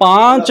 5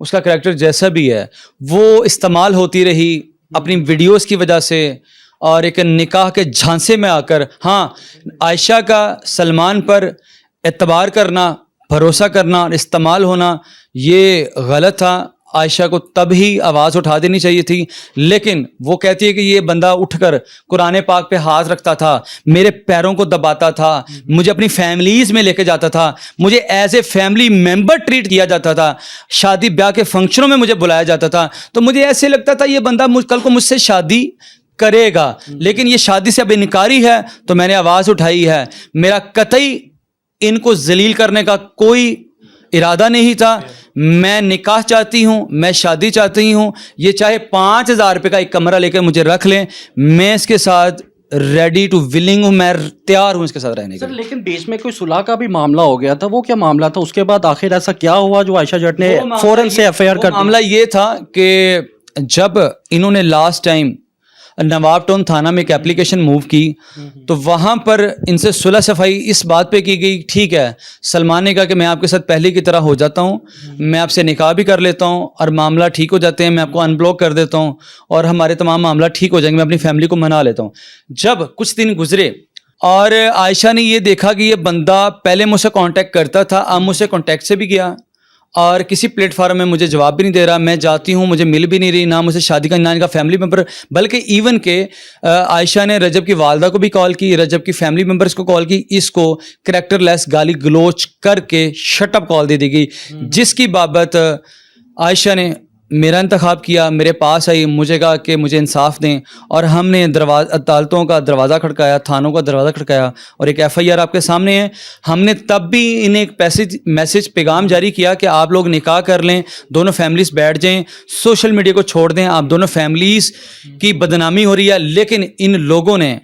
اس کا کریکٹر جیسا بھی ہے وہ استعمال ہوتی رہی اپنی ویڈیوز کی وجہ سے اور ایک نکاح کے جھانسے میں آ کر. ہاں عائشہ کا سلمان پر اعتبار کرنا, بھروسہ کرنا اور استعمال ہونا یہ غلط تھا. عائشہ کو تب ہی آواز اٹھا دینی چاہیے تھی, لیکن وہ کہتی ہے کہ یہ بندہ اٹھ کر قرآن پاک پہ ہاتھ رکھتا تھا, میرے پیروں کو دباتا تھا, مجھے اپنی فیملیز میں لے کے جاتا تھا, مجھے as a family member treat کیا جاتا تھا, شادی بیاہ کے فنکشنوں میں مجھے بلایا جاتا تھا. تو مجھے ایسے لگتا تھا یہ بندہ کل کو مجھ سے شادی کرے گا, لیکن یہ شادی سے اب انکاری ہے تو میں نے آواز اٹھائی ہے. میرا قطعی ان کو ذلیل کرنے کا کوئی ارادہ نہیں تھا. میں نکاح چاہتی ہوں, میں شادی چاہتی ہوں, یہ چاہے 5,000 روپے کا ایک کمرہ لے کے مجھے رکھ لیں, میں اس کے ساتھ ریڈی ٹو ولنگ ہوں, میں تیار ہوں اس کے ساتھ رہنے کے. سر لیکن بیچ میں کوئی صلح کا بھی معاملہ ہو گیا تھا, وہ کیا معاملہ تھا؟ اس کے بعد آخر ایسا کیا ہوا جو عائشہ جٹ نے فوراً سے ایف آئی آر کر دی؟ معاملہ یہ تھا کہ جب انہوں نے لاسٹ ٹائم نواب ٹون تھانہ میں ایک اپلیکیشن موو کی تو وہاں پر ان سے صلح صفائی اس بات پہ کی گئی, ٹھیک ہے سلمان نے کہا کہ میں آپ کے ساتھ پہلے کی طرح ہو جاتا ہوں, میں آپ سے نکاح بھی کر لیتا ہوں اور معاملہ ٹھیک ہو جاتے ہیں, میں آپ کو ان بلاک کر دیتا ہوں اور ہمارے تمام معاملہ ٹھیک ہو جائیں گے, میں اپنی فیملی کو منا لیتا ہوں. جب کچھ دن گزرے اور عائشہ نے یہ دیکھا کہ یہ بندہ پہلے مجھ سے کانٹیکٹ کرتا تھا, اب مجھ سے کانٹیکٹ سے بھی گیا اور کسی پلیٹ فارم میں مجھے جواب بھی نہیں دے رہا, میں جاتی ہوں مجھے مل بھی نہیں رہی, نہ مجھے شادی کا نہ ان کا فیملی ممبر, بلکہ ایون کہ عائشہ نے رجب کی والدہ کو بھی کال کی, رجب کی فیملی ممبرس کو کال کی, اس کو کریکٹر لیس گالی گلوچ کر کے شٹ اپ کال دے دی گئی, جس کی بابت عائشہ نے میرا انتخاب کیا, میرے پاس آئی, مجھے کہا کہ مجھے انصاف دیں, اور ہم نے عدالتوں کا دروازہ کھڑکایا, تھانوں کا دروازہ کھڑکایا اور ایک ایف آئی آر آپ کے سامنے ہے. ہم نے تب بھی انہیں ایک میسج پیغام جاری کیا کہ آپ لوگ نکاح کر لیں, دونوں فیملیز بیٹھ جائیں, سوشل میڈیا کو چھوڑ دیں, آپ دونوں فیملیز کی بدنامی ہو رہی ہے. لیکن ان لوگوں نے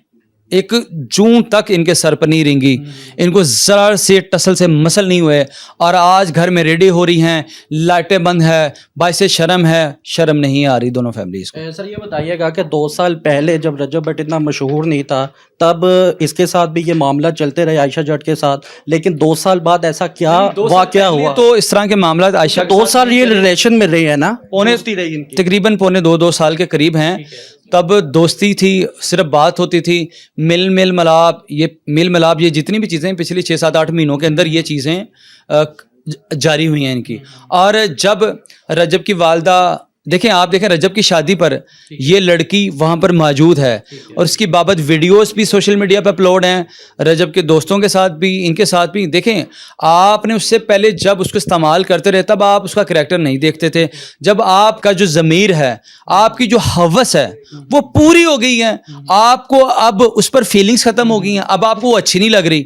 ایک جون تک ان کے سر پر نہیں رنگی, ان کو ذرا سے ٹسل سے مسل نہیں ہوئے, اور آج گھر میں ریڈی ہو رہی ہیں, لائٹیں بند ہے, باعث شرم ہے, شرم نہیں آ رہی دونوں فیملیز کو. سر یہ بتائیے گا کہ 2 سال پہلے جب رجب بٹ اتنا مشہور نہیں تھا تب اس کے ساتھ بھی یہ معاملہ چلتے رہے عائشہ جٹ کے ساتھ, لیکن 2 سال بعد ایسا کیا واقعہ ہوا؟ تو اس طرح کے معاملات عائشہ 2 سال یہ ریلیشن میں رہی ہے نا, تقریباً پونے 2 سال کے قریب ہیں. تب دوستی تھی, صرف بات ہوتی تھی, مل ملاپ یہ جتنی بھی چیزیں پچھلی 6-7-8 مہینوں کے اندر یہ چیزیں جاری ہوئی ہیں ان کی. اور جب رجب کی والدہ دیکھیں, آپ دیکھیں رجب کی شادی پر یہ لڑکی وہاں پر موجود ہے اور اس کی بابت ویڈیوز بھی سوشل میڈیا پہ اپلوڈ ہیں, رجب کے دوستوں کے ساتھ بھی, ان کے ساتھ بھی. دیکھیں آپ نے اس سے پہلے جب اس کو استعمال کرتے رہے تب آپ اس کا کریکٹر نہیں دیکھتے تھے, جب آپ کا جو ضمیر ہے, آپ کی جو ہوس ہے وہ پوری ہو گئی ہے, آپ کو اب اس پر فیلنگز ختم ہو گئی ہیں, اب آپ کو وہ اچھی نہیں لگ رہی.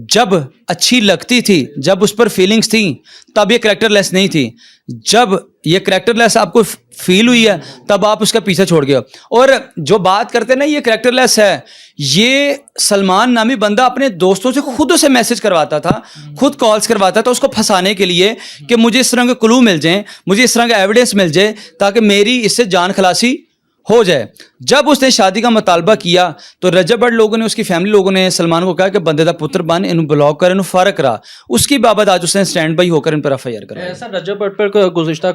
جب اچھی لگتی تھی, جب اس پر فیلنگز تھیں, تب یہ کریکٹر لیس نہیں تھی. جب یہ کریکٹر لیس آپ کو فیل ہوئی ہے تب آپ اس کا پیچھے چھوڑ گئے. اور جو بات کرتے ہیں نا یہ کریکٹر لیس ہے, یہ سلمان نامی بندہ اپنے دوستوں سے خود اسے میسج کرواتا تھا, خود کالز کرواتا تھا اس کو پھنسانے کے لیے کہ مجھے اس طرح کے کلو مل جائیں, مجھے اس طرح کا ایویڈنس مل جائے تاکہ میری اس سے جان خلاصی ہو جائے. جب اس نے شادی کا مطالبہ کیا تو رجب بٹ لوگوں نے, اس کی فیملی لوگوں نے سلمان کو کہا کہ بندے دا پتر بن, انہوں بلاک کر, انہوں فارغ کرا. اس کی بابت آج اس نے سٹینڈ بائی ہو کر ان پر ایف آئی آر کرا. ایسا رجب بٹ پر گزشتہ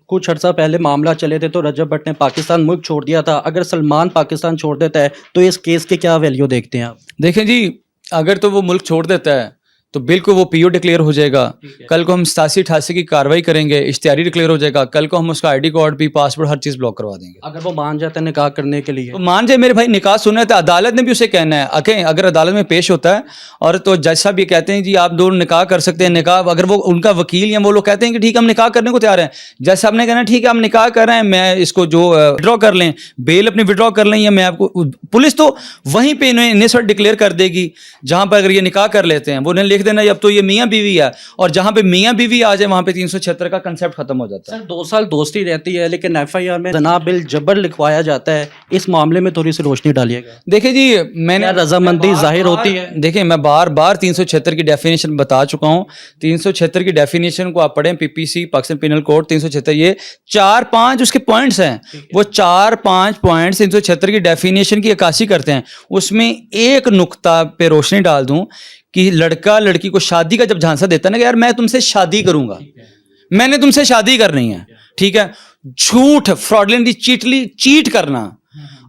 کچھ عرصہ پہلے معاملہ چلے تھے تو رجب بٹ نے پاکستان ملک چھوڑ دیا تھا, اگر سلمان پاکستان چھوڑ دیتا ہے تو اس کیس کے کیا ویلیو دیکھتے ہیں آپ؟ دیکھیں جی, اگر تو وہ ملک چھوڑ دیتا ہے تو بالکل وہ پی او ڈکلیئر ہو جائے گا. کل کو ہم 87-88 کی کاروائی کریں گے, اشتہاری ڈکلیئر ہو جائے گا. کل کو ہم اس کا آئی ڈی کارڈ بھی, پاسپورٹ, ہر چیز بلاک کروا دیں گے. اگر وہ مان جاتا ہے نکاح کرنے کے لیے, تو مان جائے میرے بھائی, نکاح سننا ہے تو عدالت نے بھی اسے کہنا ہے. اگر عدالت میں پیش ہوتا ہے اور تو جج صاحب یہ کہتے ہیں جی آپ دونوں نکاح کر سکتے ہیں, نکاح, اگر وہ ان کا وکیل یا وہ لوگ کہتے ہیں کہ ٹھیک ہے ہم نکاح کرنے کو تیار ہیں, جج صاحب نے کہنا ٹھیک ہے ہم نکاح کر رہے ہیں, میں اس کو جو وڈرا کر لیں, بیل اپنی وڈرا کر لیں, یا میں آپ کو, پولیس تو وہیں پہ انہیں ڈکلیئر کر دے گی جہاں پر اگر یہ نکاح کر لیتے ہیں, وہ انہیں لکھ دینا اب تو یہ میاں بیوی ہے, اور جہاں پہ میاں بیوی آ جائے وہاں پہ 376 کا کنسیپٹ ختم ہو جاتا ہے. سر 2 سال دوستی رہتی ہے لیکن ایف آئی آر میں زنا بالجبر لکھوایا جاتا ہے, اس معاملے میں تھوڑی سی روشنی ڈالیے گا. دیکھیں جی, میں نے رضامندی ظاہر ہوتی ہے. دیکھیں میں بار بار 376 کی ڈیفینیشن بتا چکا ہوں. 376 کی ڈیفینیشن کو آپ پڑھیں, پی پی سی پاکستان پینل کوڈ 376, یہ 4-5 اس کے پوائنٹس ہیں, وہ 4-5 پوائنٹس 376 کی ڈیفینیشن کی عکاسی کرتے ہیں. اس میں ایک نقطہ پہ روشنی ڈال دوں کہ لڑکا لڑکی کو شادی کا جب جھانسا دیتا ہے نا کہ یار میں تم سے شادی کروں گا, میں نے تم سے شادی کرنی ہے, ٹھیک ہے, جھوٹ فراڈلنٹلی چیٹ کرنا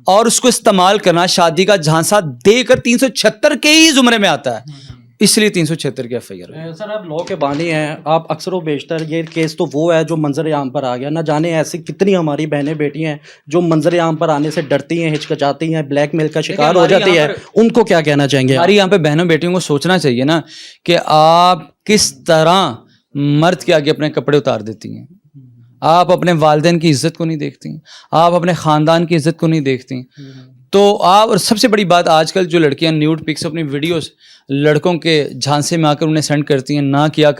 اور اس کو استعمال کرنا, شادی کا جھانسا دے کر 376 کے ہی زمرے میں آتا ہے, اس لیے 376 کی ایف آئی آر. سر آپ لا کے بانی ہیں, آپ اکثر و بیشتر یہ کیس تو وہ ہے جو منظر عام پر آ گیا, نہ جانے ایسی کتنی ہماری بہنیں بیٹی ہیں جو منظر عام پر آنے سے ڈرتی ہیں, ہچکچاتی ہیں, بلیک میل کا شکار ہو جاتی ہے, ان کو کیا کہنا چاہیں گے؟ ہماری یہاں پہ بہنوں بیٹیوں کو سوچنا چاہیے نا کہ آپ کس طرح مرد کے آگے اپنے کپڑے اتار دیتی ہیں. آپ اپنے والدین کی عزت کو نہیں دیکھتی, آپ اپنے خاندان کی عزت کو نہیں دیکھتی. تو آپ, اور سب سے بڑی بات, آج کل جو لڑکیاں نیوڈ پکس اپنی ویڈیوز لڑکوں کے جھانسے میں آ کر انہیں سینڈ کرتی ہیں, نہ کیا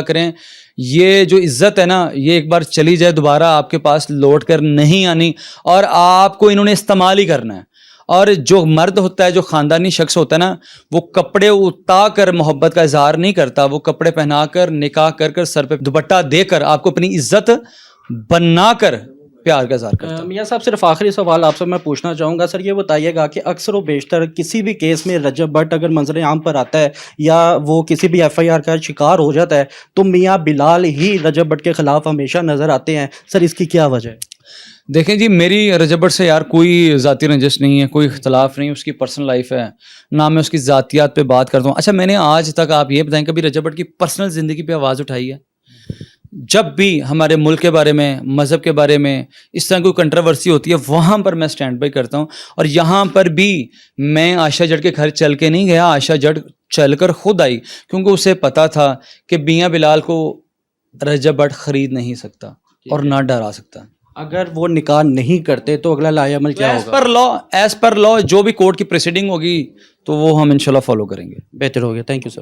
کریں. یہ جو عزت ہے نا, یہ ایک بار چلی جائے دوبارہ آپ کے پاس لوٹ کر نہیں آنی, اور آپ کو انہوں نے استعمال ہی کرنا ہے. اور جو مرد ہوتا ہے, جو خاندانی شخص ہوتا ہے نا, وہ کپڑے اتار کر محبت کا اظہار نہیں کرتا, وہ کپڑے پہنا کر, نکاح کر سر پہ دوپٹہ دے کر آپ کو اپنی عزت بنا کر پیار کا اظہار کرتا ہے. میاں صاحب صرف آخری سوال آپ سے میں پوچھنا چاہوں گا, سر یہ بتائیے گا کہ اکثر و بیشتر کسی بھی کیس میں رجب بٹ اگر منظر عام پر آتا ہے یا وہ کسی بھی ایف آئی آر کا شکار ہو جاتا ہے تو میاں بلال ہی رجب بٹ کے خلاف ہمیشہ نظر آتے ہیں, سر اس کی کیا وجہ ہے؟ دیکھیں جی, میری رجب بٹ سے یار کوئی ذاتی رنجش نہیں ہے, کوئی اختلاف نہیں, اس کی پرسنل لائف ہے, نہ میں اس کی ذاتیات پہ بات کرتا ہوں. اچھا, میں نے آج تک, آپ یہ بتائیں, کبھی رجب بٹ کی پرسنل زندگی پہ آواز اٹھائی ہے؟ جب بھی ہمارے ملک کے بارے میں, مذہب کے بارے میں اس طرح کوئی کنٹروورسی ہوتی ہے, وہاں پر میں سٹینڈ بائی کرتا ہوں. اور یہاں پر بھی میں عائشہ جٹ کے گھر چل کے نہیں گیا, عائشہ جٹ چل کر خود آئی, کیونکہ اسے پتا تھا کہ میاں بلال کو رجب بٹ خرید نہیں سکتا اور نہ ڈرا سکتا. اگر وہ نکاح نہیں کرتے تو اگلا لایا عمل کیا ہوگا؟ ایز پر لا جو بھی کورٹ کی پریسیڈنگ ہوگی تو وہ ہم انشاءاللہ فالو کریں گے. بہتر ہو گیا. Thank you sir.